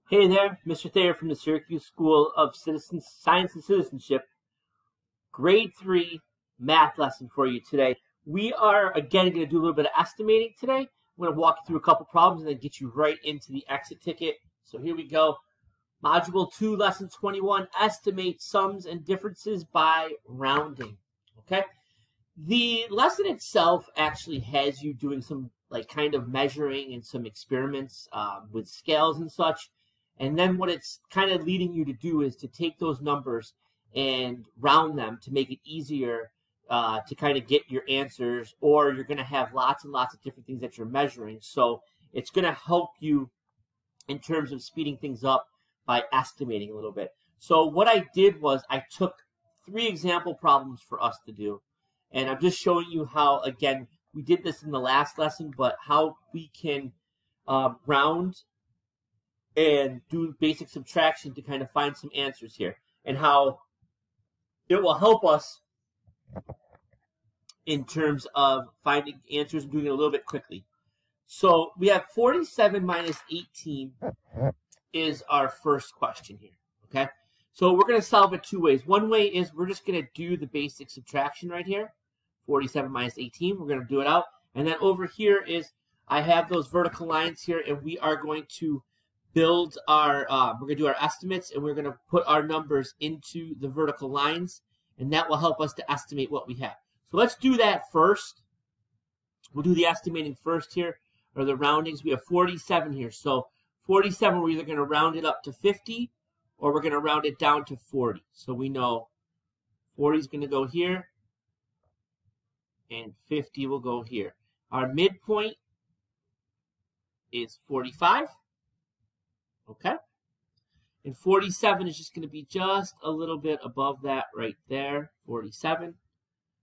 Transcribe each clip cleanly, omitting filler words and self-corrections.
Hey there, Mr. Thayer from the Syracuse School of Science and Citizenship. Grade 3 math lesson for you today. We are, again, going to do a little bit of estimating today. I'm going to walk you through a couple problems and then get you right into the exit ticket. So here we go. Module 2, Lesson 21, estimate sums and differences by rounding. Okay? The lesson itself actually has you doing some kind of measuring and some experiments with scales and such. And then what it's kind of leading you to do is to take those numbers and round them to make it easier to kind of get your answers, or you're going to have lots and lots of different things that you're measuring. So it's going to help you in terms of speeding things up by estimating a little bit. So what I did was I took 3 example problems for us to do. And I'm just showing you how, again, we did this in the last lesson, but how we can round and do basic subtraction to kind of find some answers here, and how it will help us in terms of finding answers and doing it a little bit quickly. So we have 47 minus 18 is our first question here, okay? So we're going to solve it 2 ways. One way is we're just going to do the basic subtraction right here. 47 minus 18, we're going to do it out. And then over here is I have those vertical lines here, and we are going to build our, we're going to do our estimates, and we're going to put our numbers into the vertical lines, and that will help us to estimate what we have. So let's do that first. We'll do the estimating first here, or the roundings. We have 47 here. So 47, we're either going to round it up to 50, or we're going to round it down to 40. So we know 40 is going to go here, and 50 will go here. Our midpoint is 45. Okay? And 47 is just going to be just a little bit above that right there, 47.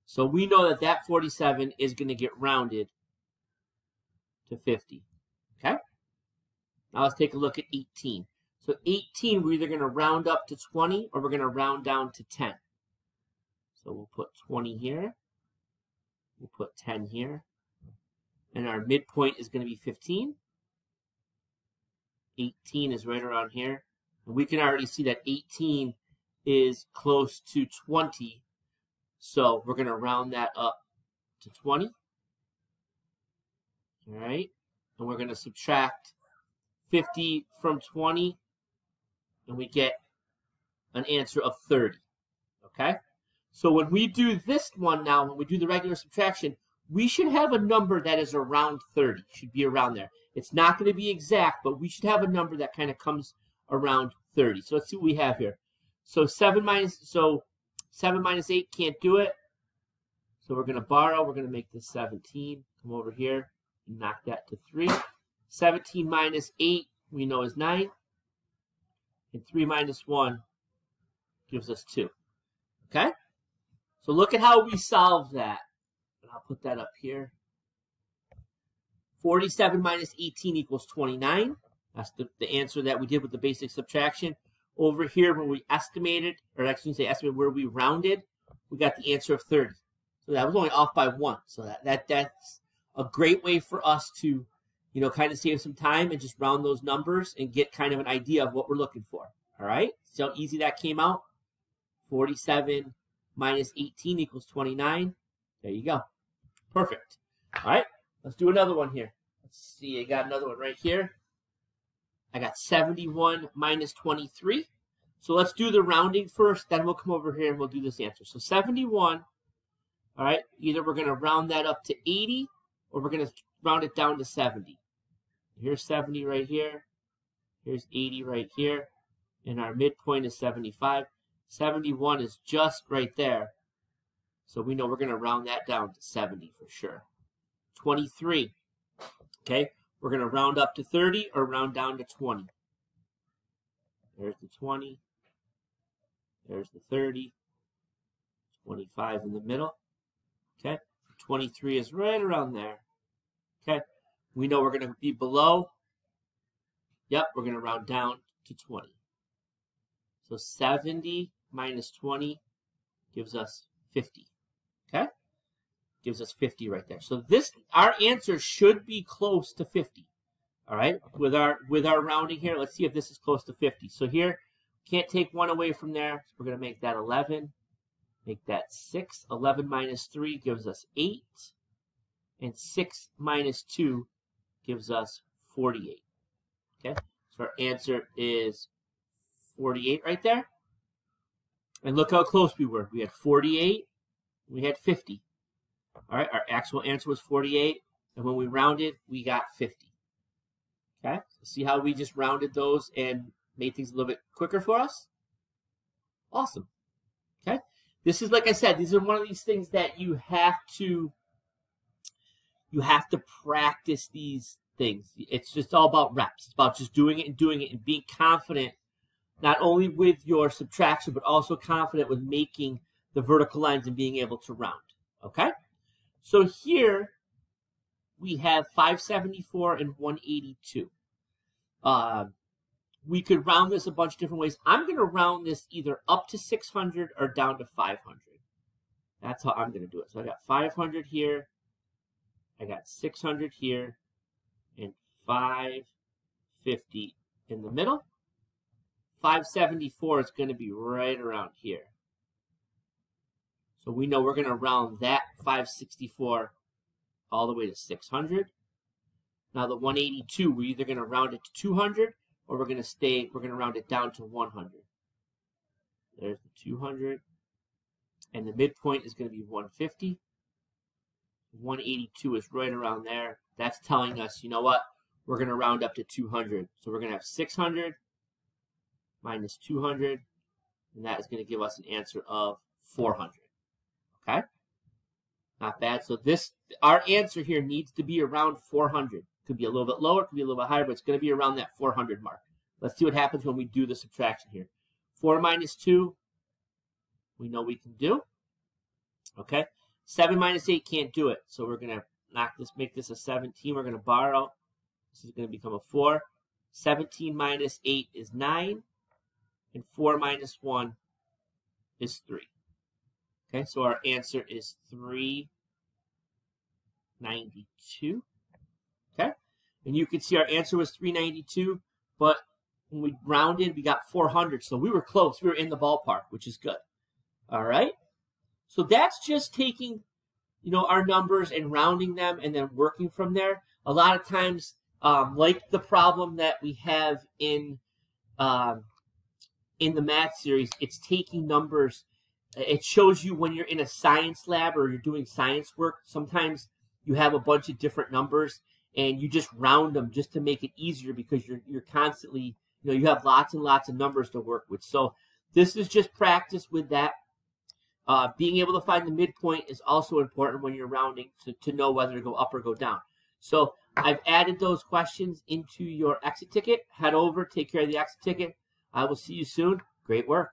So we know that that 47 is going to get rounded to 50. Okay? Now let's take a look at 18. So 18, we're either going to round up to 20 or we're going to round down to 10. So we'll put 20 here. We'll put 10 here. And our midpoint is going to be 15. 18 is right around here. And we can already see that 18 is close to 20. So we're going to round that up to 20. All right. And we're going to subtract 50 from 20. And we get an answer of 30. Okay. So when we do this one now, when we do the regular subtraction, we should have a number that is around 30. Should be around there. It's not going to be exact, but we should have a number that kind of comes around 30. So let's see what we have here. So 7 minus 8 can't do it. So we're going to borrow. We're going to make this 17. Come over here and knock that to 3. 17 minus 8 we know is 9. And 3 minus 1 gives us 2. Okay? So look at how we solve that. And I'll put that up here. 47 minus 18 equals 29. That's the answer that we did with the basic subtraction. Over here, when we estimated, or actually say estimated where we rounded, we got the answer of 30. So that was only off by 1. So that's a great way for us to, kind of save some time and just round those numbers and get kind of an idea of what we're looking for. All right? See how easy that came out? 47 minus 18 equals 29. There you go. Perfect. All right? Let's do another one here. Let's see. I got another one right here. I got 71 minus 23. So let's do the rounding first. Then we'll come over here and we'll do this answer. So 71, all right, either we're going to round that up to 80 or we're going to round it down to 70. Here's 70 right here. Here's 80 right here. And our midpoint is 75. 71 is just right there. So we know we're going to round that down to 70 for sure. 23. Okay, we're going to round up to 30 or round down to 20. There's the 20. There's the 30. 25 in the middle. Okay, 23 is right around there. Okay, we know we're going to be below. Yep, we're going to round down to 20. So 70 minus 20 gives us 50. Okay? Gives us 50 right there. So our answer should be close to 50. All right, with our rounding here, let's see if this is close to 50. So here, can't take 1 away from there. So we're going to make that 11, make that 6. 11 minus 3 gives us 8, and 6 minus 2 gives us 48. Okay, so our answer is 48 right there. And look how close we were. We had 48, we had 50. All right, our actual answer was 48, and when we rounded, we got 50. Okay, so see how we just rounded those and made things a little bit quicker for us? Awesome. Okay, this is, like I said, these are one of these things that you have to practice these things. It's just all about reps. It's about just doing it and being confident, not only with your subtraction, but also confident with making the vertical lines and being able to round. Okay, so here we have 574 and 182. We could round this a bunch of different ways. I'm going to round this either up to 600 or down to 500. That's how I'm going to do it. So I got 500 here, I got 600 here, and 550 in the middle. 574 is going to be right around here. So we know we're going to round that 564 all the way to 600. Now the 182, we're either going to round it to 200 or we're going to round it down to 100. There's the 200. And the midpoint is going to be 150. 182 is right around there. That's telling us, you know what? We're going to round up to 200. So we're going to have 600 minus 200, and that is going to give us an answer of 400. Okay? Not bad. So our answer here needs to be around 400. Could be a little bit lower, could be a little bit higher, but it's going to be around that 400 mark. Let's see what happens when we do the subtraction here. 4 minus 2, we know we can do. Okay? 7 minus 8 can't do it. So we're going to make this a 17. We're going to borrow. This is going to become a 4. 17 minus 8 is 9. And 4 minus 1 is 3. Okay, so our answer is 392. Okay, and you can see our answer was 392, but when we rounded, we got 400. So we were close. We were in the ballpark, which is good. All right. So that's just taking, our numbers and rounding them and then working from there. A lot of times, like the problem that we have in the math series, it's taking numbers. It shows you when you're in a science lab or you're doing science work, sometimes you have a bunch of different numbers and you just round them just to make it easier because you're constantly, you have lots and lots of numbers to work with. So this is just practice with that. Being able to find the midpoint is also important when you're rounding to know whether to go up or go down. So I've added those questions into your exit ticket. Head over, take care of the exit ticket. I will see you soon. Great work.